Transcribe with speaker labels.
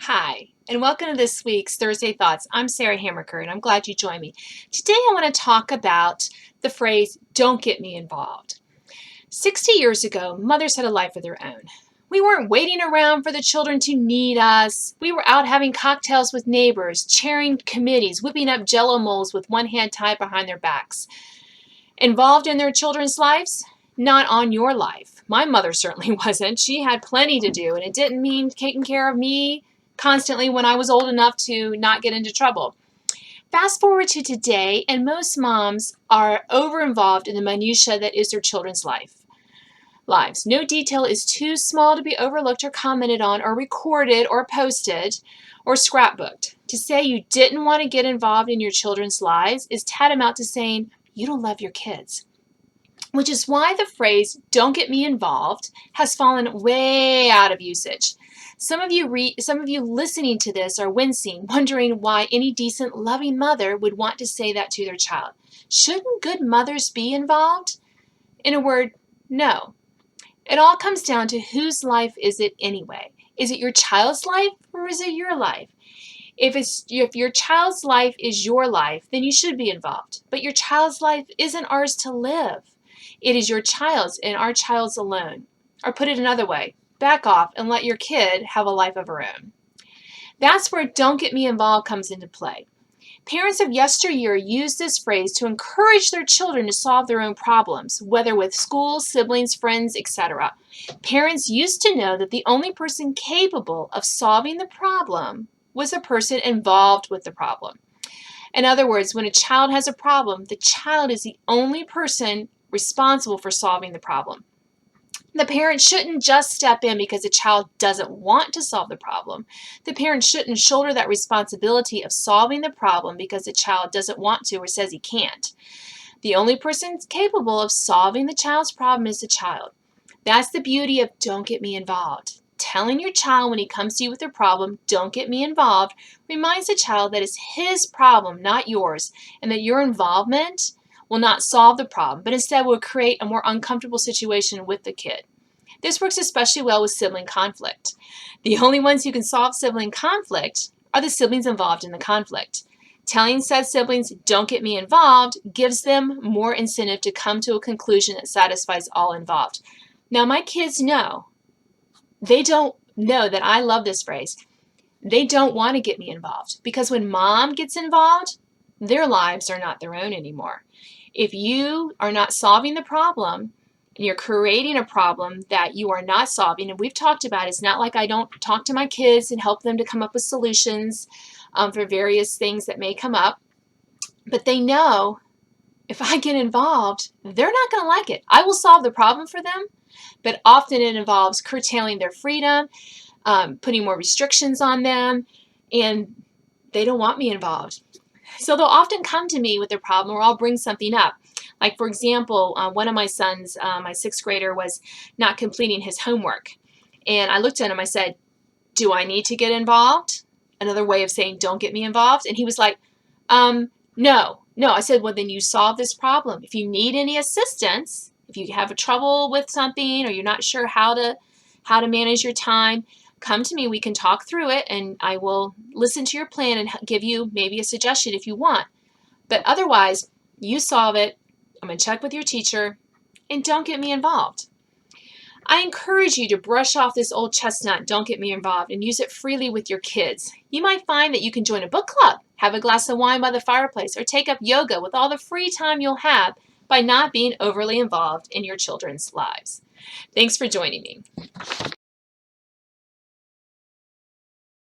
Speaker 1: Hi, and welcome to this week's Thursday Thoughts. I'm Sarah Hammerker, and I'm glad you joined me. Today I want to talk about the phrase, don't get me involved. 60 years ago, mothers had a life of their own. We weren't waiting around for the children to need us. We were out having cocktails with neighbors, chairing committees, whipping up jello molds with one hand tied behind their backs. Involved in their children's lives? Not on your life. My mother certainly wasn't. She had plenty to do, and it didn't mean taking care of me constantly when I was old enough to not get into trouble. Fast forward to today, and most moms are over-involved in the minutiae that is their children's lives. No detail is too small to be overlooked or commented on or recorded or posted or scrapbooked. To say you didn't want to get involved in your children's lives is tantamount to saying you don't love your kids. Which is why the phrase, don't get me involved, has fallen way out of usage. Some of you listening to this are wincing, wondering why any decent, loving mother would want to say that to their child. Shouldn't good mothers be involved? In a word, no. It all comes down to whose life is it anyway? Is it your child's life or is it your life? If your child's life is your life, then you should be involved. But your child's life isn't ours to live. It is your child's and our child's alone. Or put it another way, back off and let your kid have a life of her own. That's where don't get me involved comes into play. Parents of yesteryear used this phrase to encourage their children to solve their own problems, whether with school, siblings, friends, etc. Parents used to know that the only person capable of solving the problem was the person involved with the problem. In other words, when a child has a problem, the child is the only person responsible for solving the problem. The parent shouldn't just step in because the child doesn't want to solve the problem. The parent shouldn't shoulder that responsibility of solving the problem because the child doesn't want to or says he can't. The only person capable of solving the child's problem is the child. That's the beauty of don't get me involved. Telling your child when he comes to you with a problem, don't get me involved, reminds the child that it's his problem, not yours, and that your involvement will not solve the problem, but instead will create a more uncomfortable situation with the kid. This works especially well with sibling conflict. The only ones who can solve sibling conflict are the siblings involved in the conflict. Telling said siblings, don't get me involved, gives them more incentive to come to a conclusion that satisfies all involved. Now, my kids know. They don't know that I love this phrase. They don't want to get me involved because when mom gets involved, their lives are not their own anymore. If you are not solving the problem and you're creating a problem that you are not solving, and we've talked about, it's not like I don't talk to my kids and help them to come up with solutions for various things that may come up, but they know if I get involved, they're not going to like it. I will solve the problem for them, but often it involves curtailing their freedom, putting more restrictions on them, and they don't want me involved. So they'll often come to me with their problem or I'll bring something up. Like, for example, one of my sons, my 6th grader, was not completing his homework. And I looked at him, I said, do I need to get involved? Another way of saying don't get me involved. And he was like, no. I said, well, then you solve this problem. If you need any assistance, if you have trouble with something or you're not sure how to manage your time, come to me, we can talk through it, and I will listen to your plan and give you maybe a suggestion if you want. But otherwise, you solve it, I'm going to check with your teacher, and don't get me involved. I encourage you to brush off this old chestnut, don't get me involved, and use it freely with your kids. You might find that you can join a book club, have a glass of wine by the fireplace, or take up yoga with all the free time you'll have by not being overly involved in your children's lives. Thanks for joining me.